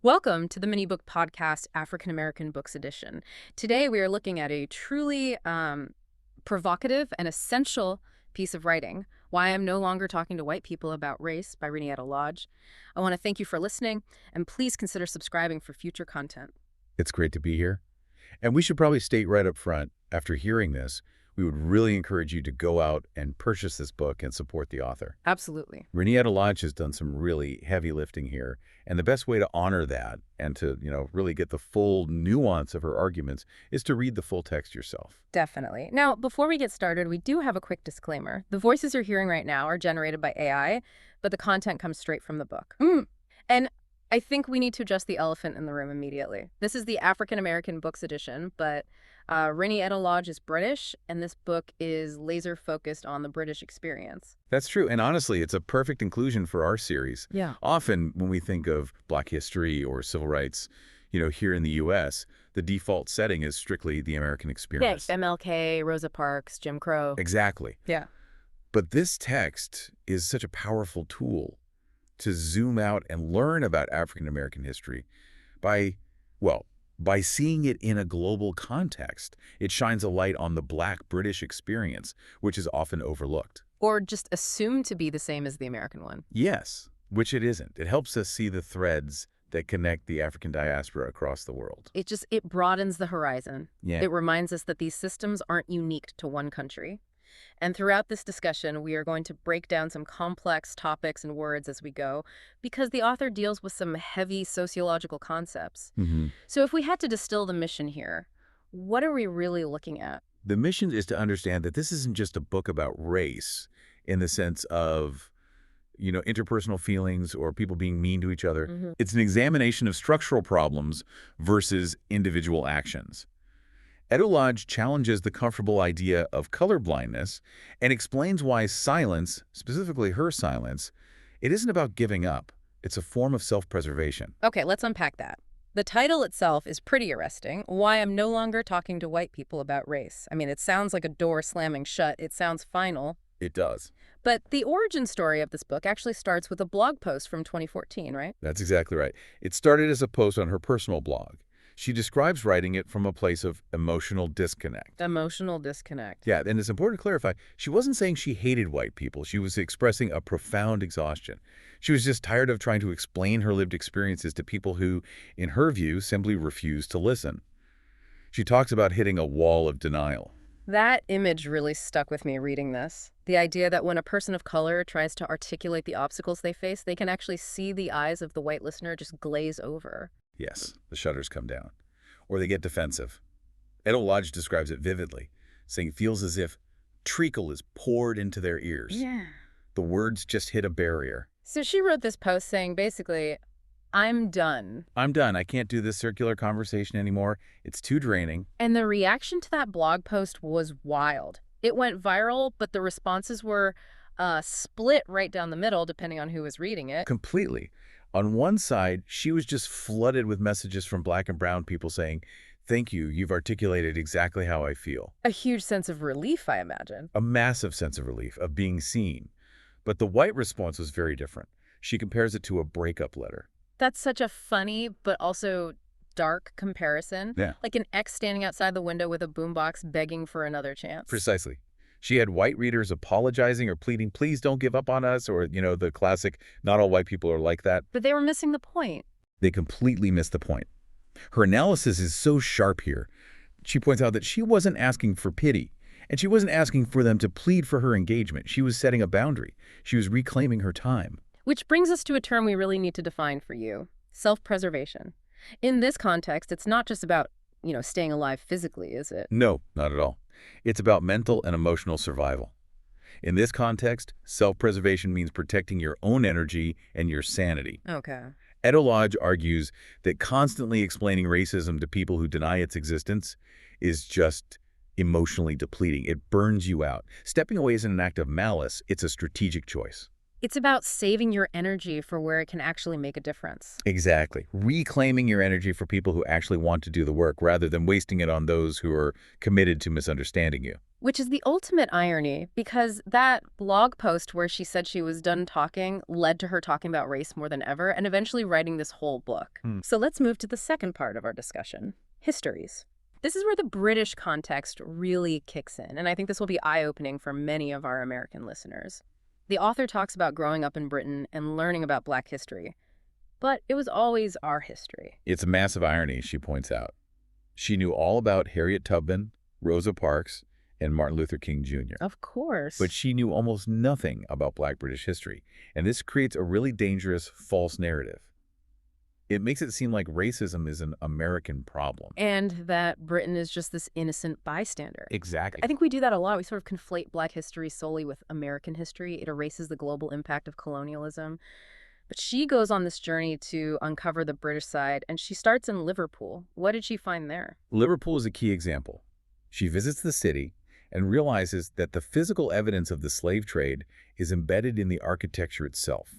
Welcome to the mini book podcast, African American Books Edition. Today we are looking at a truly provocative and essential piece of writing, Why I'm No Longer Talking to White People About Race by Reni Eddo-Lodge. I want to thank you for listening, and please consider subscribing for future content. It's great to be here. And we should probably state right up front, after hearing this, we would really encourage you to go out and purchase this book and support the author. Absolutely. Reni Eddo-Lodge has done some really heavy lifting here, and the best way to honor that and to, really get the full nuance of her arguments is to read the full text yourself. Definitely. Now, before we get started, we do have a quick disclaimer. The voices you're hearing right now are generated by AI, but the content comes straight from the book. And I think we need to address the elephant in the room immediately. This is the African American Books Edition, but Reni Eddo-Lodge is British, and this book is laser focused on the British experience. That's true. And honestly, it's a perfect inclusion for our series. Yeah. Often when we think of Black history or civil rights, here in the U.S., the default setting is strictly the American experience. Yeah, MLK, Rosa Parks, Jim Crow. Exactly. Yeah. But this text is such a powerful tool to zoom out and learn about African American history by seeing it in a global context. It shines a light on the Black British experience, which is often overlooked. Or just assumed to be the same as the American one. Yes, which it isn't. It helps us see the threads that connect the African diaspora across the world. It broadens the horizon. Yeah. It reminds us that these systems aren't unique to one country. And throughout this discussion, we are going to break down some complex topics and words as we go, because the author deals with some heavy sociological concepts. So if we had to distill the mission here, what are we really looking at? The mission is to understand that this isn't just a book about race in the sense of, interpersonal feelings or people being mean to each other. It's an examination of structural problems versus individual actions. Eddo-Lodge challenges the comfortable idea of colorblindness and explains why silence, specifically her silence, it isn't about giving up. It's a form of self-preservation. Okay, let's unpack that. The title itself is pretty arresting. Why I'm No Longer Talking to White People About Race. I mean, it sounds like a door slamming shut. It sounds final. It does. But the origin story of this book actually starts with a blog post from 2014, right? That's exactly right. It started as a post on her personal blog. She describes writing it from a place of emotional disconnect. Emotional disconnect. Yeah, and it's important to clarify, she wasn't saying she hated white people. She was expressing a profound exhaustion. She was just tired of trying to explain her lived experiences to people who, in her view, simply refused to listen. She talks about hitting a wall of denial. That image really stuck with me reading this. The idea that when a person of color tries to articulate the obstacles they face, they can actually see the eyes of the white listener just glaze over. Yes, the shutters come down. Or they get defensive. Eddo-Lodge describes it vividly, saying it feels as if treacle is poured into their ears. Yeah. The words just hit a barrier. So she wrote this post saying basically, I'm done. I'm done. I can't do this circular conversation anymore. It's too draining. And the reaction to that blog post was wild. It went viral, but the responses were split right down the middle, depending on who was reading it. Completely. On one side, she was just flooded with messages from Black and brown people saying, "Thank you, you've articulated exactly how I feel." A huge sense of relief, I imagine. A massive sense of relief, of being seen. But the white response was very different. She compares it to a breakup letter. That's such a funny, but also dark comparison. Yeah. Like an ex standing outside the window with a boombox begging for another chance. Precisely. She had white readers apologizing or pleading, "Please don't give up on us," or, the classic, "Not all white people are like that." But they were missing the point. They completely missed the point. Her analysis is so sharp here. She points out that she wasn't asking for pity, and she wasn't asking for them to plead for her engagement. She was setting a boundary. She was reclaiming her time. Which brings us to a term we really need to define for you: self-preservation. In this context, it's not just about, staying alive physically, is it? No, not at all. It's about mental and emotional survival. In this context, self-preservation means protecting your own energy and your sanity. Okay. Eddo-Lodge argues that constantly explaining racism to people who deny its existence is just emotionally depleting. It burns you out. Stepping away isn't an act of malice. It's a strategic choice. It's about saving your energy for where it can actually make a difference. Exactly. Reclaiming your energy for people who actually want to do the work rather than wasting it on those who are committed to misunderstanding you. Which is the ultimate irony, because that blog post where she said she was done talking led to her talking about race more than ever and eventually writing this whole book. So let's move to the second part of our discussion, histories. This is where the British context really kicks in, and I think this will be eye-opening for many of our American listeners. The author talks about growing up in Britain and learning about Black history, but it was always our history. It's a massive irony, she points out. She knew all about Harriet Tubman, Rosa Parks, and Martin Luther King Jr. Of course. But she knew almost nothing about Black British history, and this creates a really dangerous false narrative. It makes it seem like racism is an American problem. And that Britain is just this innocent bystander. Exactly. I think we do that a lot. We sort of conflate Black history solely with American history. It erases the global impact of colonialism. But she goes on this journey to uncover the British side, and she starts in Liverpool. What did she find there? Liverpool is a key example. She visits the city and realizes that the physical evidence of the slave trade is embedded in the architecture itself.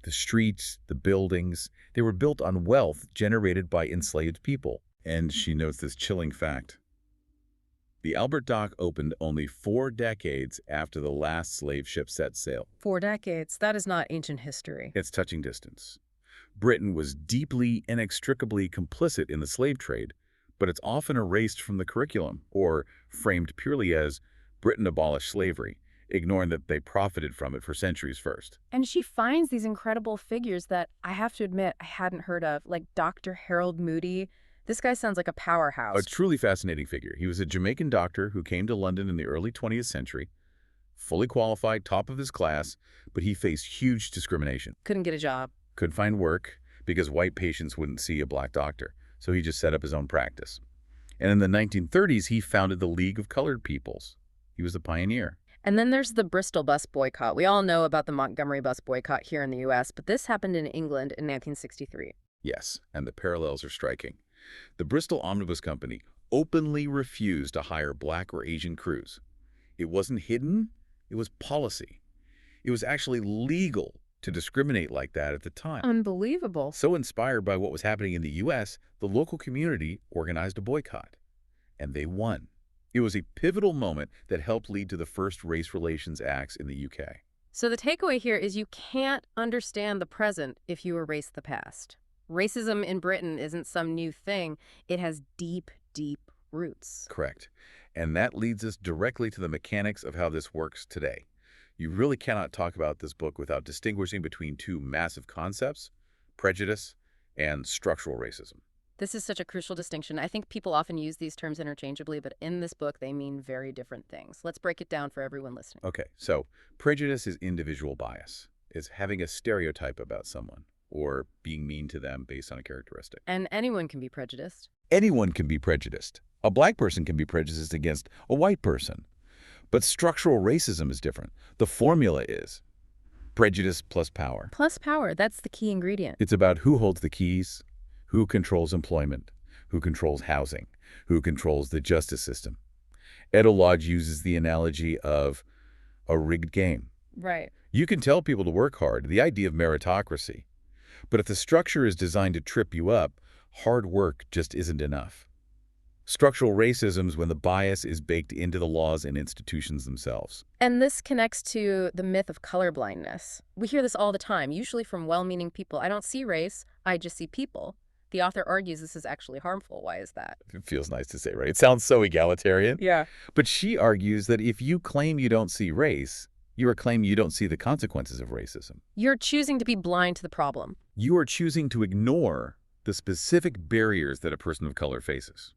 The streets, the buildings, they were built on wealth generated by enslaved people. And she notes this chilling fact. The Albert Dock opened only 4 decades after the last slave ship set sail. 4 decades. That is not ancient history. It's touching distance. Britain was deeply, inextricably complicit in the slave trade, but it's often erased from the curriculum or framed purely as Britain abolished slavery, ignoring that they profited from it for centuries first. And she finds these incredible figures that I have to admit I hadn't heard of, like Dr. Harold Moody. This guy sounds like a powerhouse. A truly fascinating figure. He was a Jamaican doctor who came to London in the early 20th century, fully qualified, top of his class, but he faced huge discrimination. Couldn't get a job. Couldn't find work because white patients wouldn't see a Black doctor, so he just set up his own practice. And in the 1930s, he founded the League of Colored Peoples. He was a pioneer. And then there's the Bristol bus boycott. We all know about the Montgomery bus boycott here in the U.S., but this happened in England in 1963. Yes, and the parallels are striking. The Bristol Omnibus Company openly refused to hire Black or Asian crews. It wasn't hidden, it was policy. It was actually legal to discriminate like that at the time. Unbelievable. So inspired by what was happening in the U.S., the local community organized a boycott, and they won. It was a pivotal moment that helped lead to the first race relations acts in the U.K. So the takeaway here is you can't understand the present if you erase the past. Racism in Britain isn't some new thing. It has deep, deep roots. Correct. And that leads us directly to the mechanics of how this works today. You really cannot talk about this book without distinguishing between two massive concepts, prejudice and structural racism. This is such a crucial distinction. I think people often use these terms interchangeably, but in this book, they mean very different things. Let's break it down for everyone listening. Okay, so prejudice is individual bias. It's having a stereotype about someone or being mean to them based on a characteristic. And anyone can be prejudiced. Anyone can be prejudiced. A Black person can be prejudiced against a white person. But structural racism is different. The formula is prejudice plus power. Plus power, that's the key ingredient. It's about who holds the keys, who controls employment, who controls housing, who controls the justice system. Eddo-Lodge uses the analogy of a rigged game. Right. You can tell people to work hard, the idea of meritocracy. But if the structure is designed to trip you up, hard work just isn't enough. Structural racism is when the bias is baked into the laws and institutions themselves. And this connects to the myth of colorblindness. We hear this all the time, usually from well-meaning people. I don't see race, I just see people. The author argues this is actually harmful. Why is that? It feels nice to say, right? It sounds so egalitarian. Yeah. But she argues that if you claim you don't see race, you are claiming you don't see the consequences of racism. You're choosing to be blind to the problem. You are choosing to ignore the specific barriers that a person of color faces.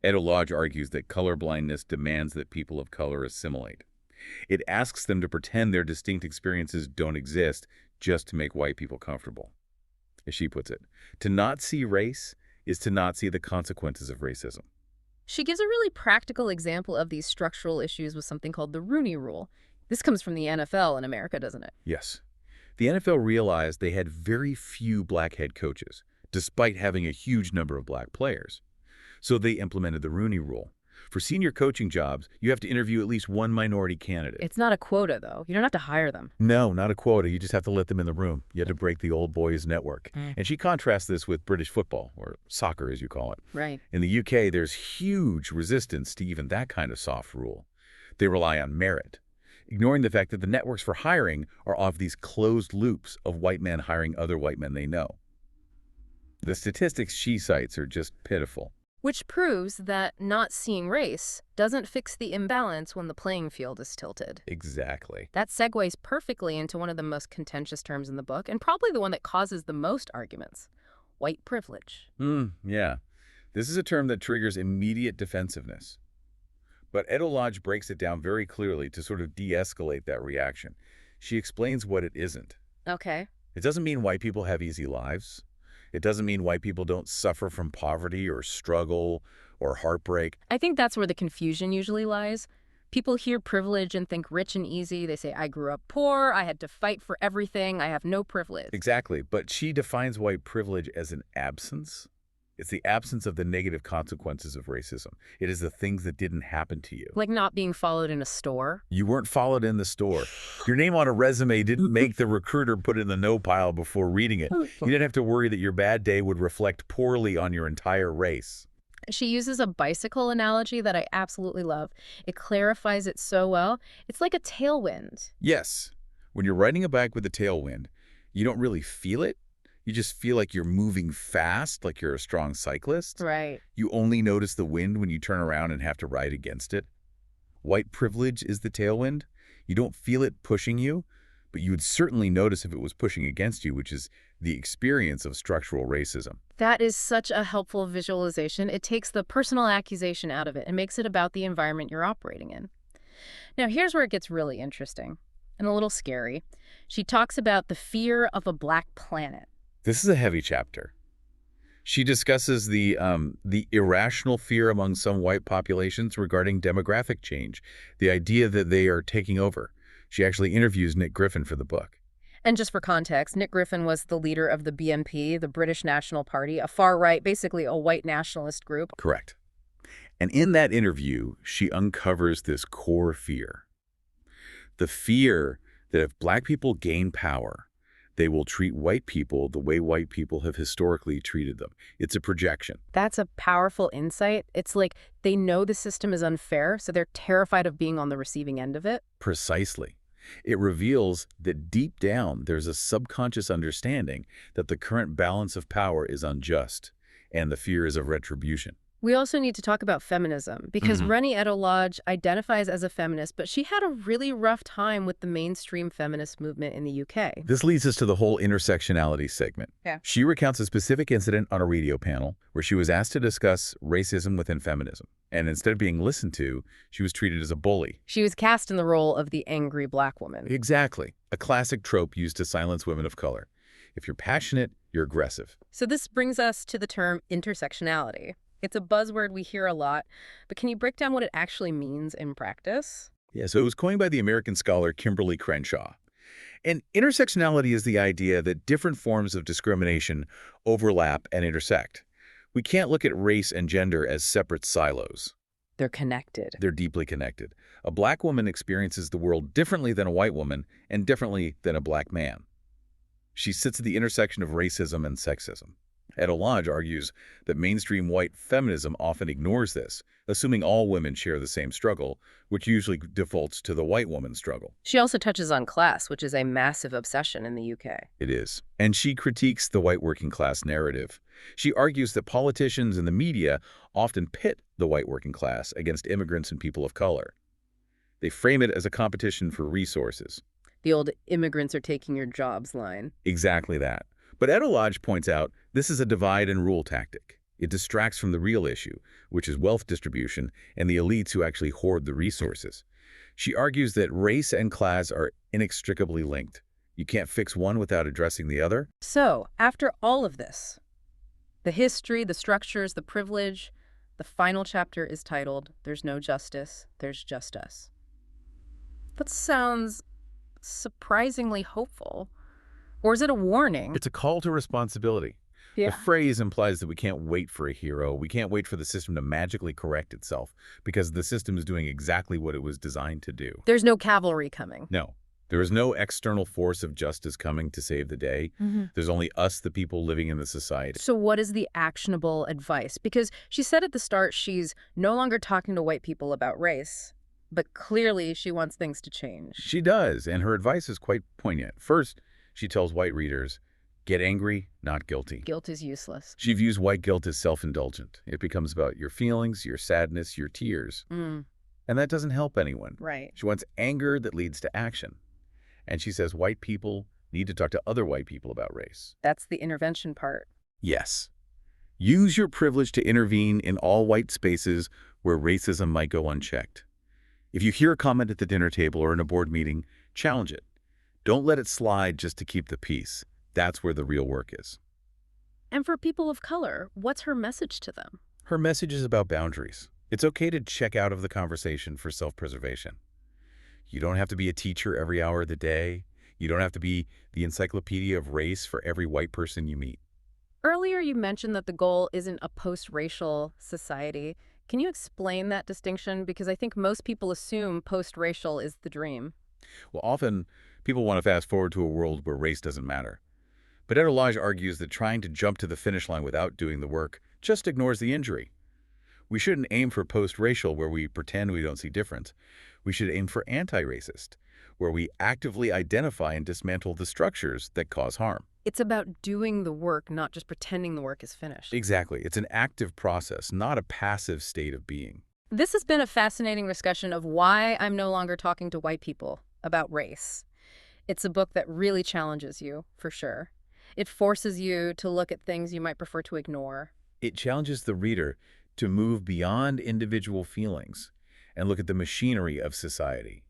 Eddo-Lodge argues that colorblindness demands that people of color assimilate. It asks them to pretend their distinct experiences don't exist just to make white people comfortable. As she puts it, to not see race is to not see the consequences of racism. She gives a really practical example of these structural issues with something called the Rooney Rule. This comes from the NFL in America, doesn't it? Yes. The NFL realized they had very few Black head coaches, despite having a huge number of Black players. So they implemented the Rooney Rule. For senior coaching jobs, you have to interview at least one minority candidate. It's not a quota, though. You don't have to hire them. No, not a quota. You just have to let them in the room. You have to break the old boys network. And she contrasts this with British football, or soccer as you call it. Right. In the UK, there's huge resistance to even that kind of soft rule. They rely on merit, ignoring the fact that the networks for hiring are off these closed loops of white men hiring other white men they know. The statistics she cites are just pitiful. Which proves that not seeing race doesn't fix the imbalance when the playing field is tilted. Exactly. That segues perfectly into one of the most contentious terms in the book, and probably the one that causes the most arguments: white privilege. Yeah. This is a term that triggers immediate defensiveness. But Eddo-Lodge breaks it down very clearly to sort of de-escalate that reaction. She explains what it isn't. Okay. It doesn't mean white people have easy lives. It doesn't mean white people don't suffer from poverty or struggle or heartbreak. I think that's where the confusion usually lies. People hear privilege and think rich and easy. They say, I grew up poor, I had to fight for everything, I have no privilege. Exactly. But she defines white privilege as an absence. It's the absence of the negative consequences of racism. It is the things that didn't happen to you. Like not being followed in a store. You weren't followed in the store. Your name on a resume didn't make the recruiter put it in the no pile before reading it. You didn't have to worry that your bad day would reflect poorly on your entire race. She uses a bicycle analogy that I absolutely love. It clarifies it so well. It's like a tailwind. Yes. When you're riding a bike with a tailwind, you don't really feel it. You just feel like you're moving fast, like you're a strong cyclist. Right. You only notice the wind when you turn around and have to ride against it. White privilege is the tailwind. You don't feel it pushing you, but you would certainly notice if it was pushing against you, which is the experience of structural racism. That is such a helpful visualization. It takes the personal accusation out of it and makes it about the environment you're operating in. Now, here's where it gets really interesting and a little scary. She talks about the fear of a black planet. This is a heavy chapter. She discusses the irrational fear among some white populations regarding demographic change, the idea that they are taking over. She actually interviews Nick Griffin for the book. And just for context, Nick Griffin was the leader of the BNP, the British National Party, a far-right, basically a white nationalist group. Correct. And in that interview, she uncovers this core fear. The fear that if black people gain power, they will treat white people the way white people have historically treated them. It's a projection. That's a powerful insight. It's like they know the system is unfair, so they're terrified of being on the receiving end of it. Precisely. It reveals that deep down, there's a subconscious understanding that the current balance of power is unjust, and the fear is of retribution. We also need to talk about feminism, because Reni Eddo-Lodge identifies as a feminist, but she had a really rough time with the mainstream feminist movement in the UK. This leads us to the whole intersectionality segment. Yeah. She recounts a specific incident on a radio panel where she was asked to discuss racism within feminism. And instead of being listened to, she was treated as a bully. She was cast in the role of the angry black woman. Exactly. A classic trope used to silence women of color. If you're passionate, you're aggressive. So this brings us to the term intersectionality. It's a buzzword we hear a lot, but can you break down what it actually means in practice? Yeah, so it was coined by the American scholar Kimberly Crenshaw. And intersectionality is the idea that different forms of discrimination overlap and intersect. We can't look at race and gender as separate silos. They're connected. They're deeply connected. A black woman experiences the world differently than a white woman and differently than a black man. She sits at the intersection of racism and sexism. Eddo-Lodge argues that mainstream white feminism often ignores this, assuming all women share the same struggle, which usually defaults to the white woman's struggle. She also touches on class, which is a massive obsession in the UK. It is. And she critiques the white working class narrative. She argues that politicians and the media often pit the white working class against immigrants and people of color. They frame it as a competition for resources. The old immigrants are taking your jobs line. Exactly that. But Eddo-Lodge points out this is a divide and rule tactic. It distracts from the real issue, which is wealth distribution and the elites who actually hoard the resources. She argues that race and class are inextricably linked. You can't fix one without addressing the other. So, after all of this, the history, the structures, the privilege, the final chapter is titled, There's No Justice, There's Just Us. That sounds surprisingly hopeful. Or is it a warning? It's a call to responsibility. The Yeah. phrase implies that we can't wait for a hero. We can't wait for the system to magically correct itself because the system is doing exactly what it was designed to do. There's no cavalry coming. No, there is no external force of justice coming to save the day. There's only us, the people living in the society. So what is the actionable advice? Because she said at the start she's no longer talking to white people about race, but clearly she wants things to change. She does, and her advice is quite poignant. First, she tells white readers, get angry, not guilty. Guilt is useless. She views white guilt as self-indulgent. It becomes about your feelings, your sadness, your tears. And that doesn't help anyone. Right. She wants anger that leads to action. And she says white people need to talk to other white people about race. That's the intervention part. Yes. Use your privilege to intervene in all white spaces where racism might go unchecked. If you hear a comment at the dinner table or in a board meeting, challenge it. Don't let it slide just to keep the peace. That's where the real work is. And for people of color, what's her message to them? Her message is about boundaries. It's okay to check out of the conversation for self-preservation. You don't have to be a teacher every hour of the day. You don't have to be the encyclopedia of race for every white person you meet. Earlier you mentioned that the goal isn't a post-racial society. Can you explain that distinction? Because I think most people assume post-racial is the dream. Well, often people want to fast forward to a world where race doesn't matter. But Eddo-Lodge argues that trying to jump to the finish line without doing the work just ignores the injury. We shouldn't aim for post-racial where we pretend we don't see difference. We should aim for anti-racist, where we actively identify and dismantle the structures that cause harm. It's about doing the work, not just pretending the work is finished. Exactly. It's an active process, not a passive state of being. This has been a fascinating discussion of why I'm no longer talking to white people about race. It's a book that really challenges you, for sure. It forces you to look at things you might prefer to ignore. It challenges the reader to move beyond individual feelings and look at the machinery of society.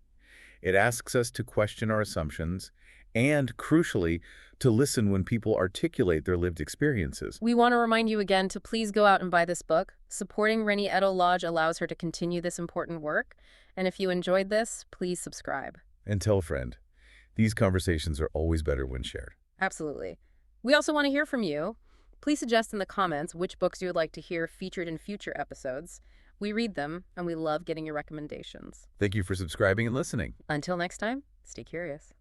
It asks us to question our assumptions and, crucially, to listen when people articulate their lived experiences. We want to remind you again to please go out and buy this book. Supporting Reni Eddo-Lodge allows her to continue this important work. And if you enjoyed this, please subscribe. And tell a friend. These conversations are always better when shared. Absolutely. We also want to hear from you. Please suggest in the comments which books you would like to hear featured in future episodes. We read them, and we love getting your recommendations. Thank you for subscribing and listening. Until next time, stay curious.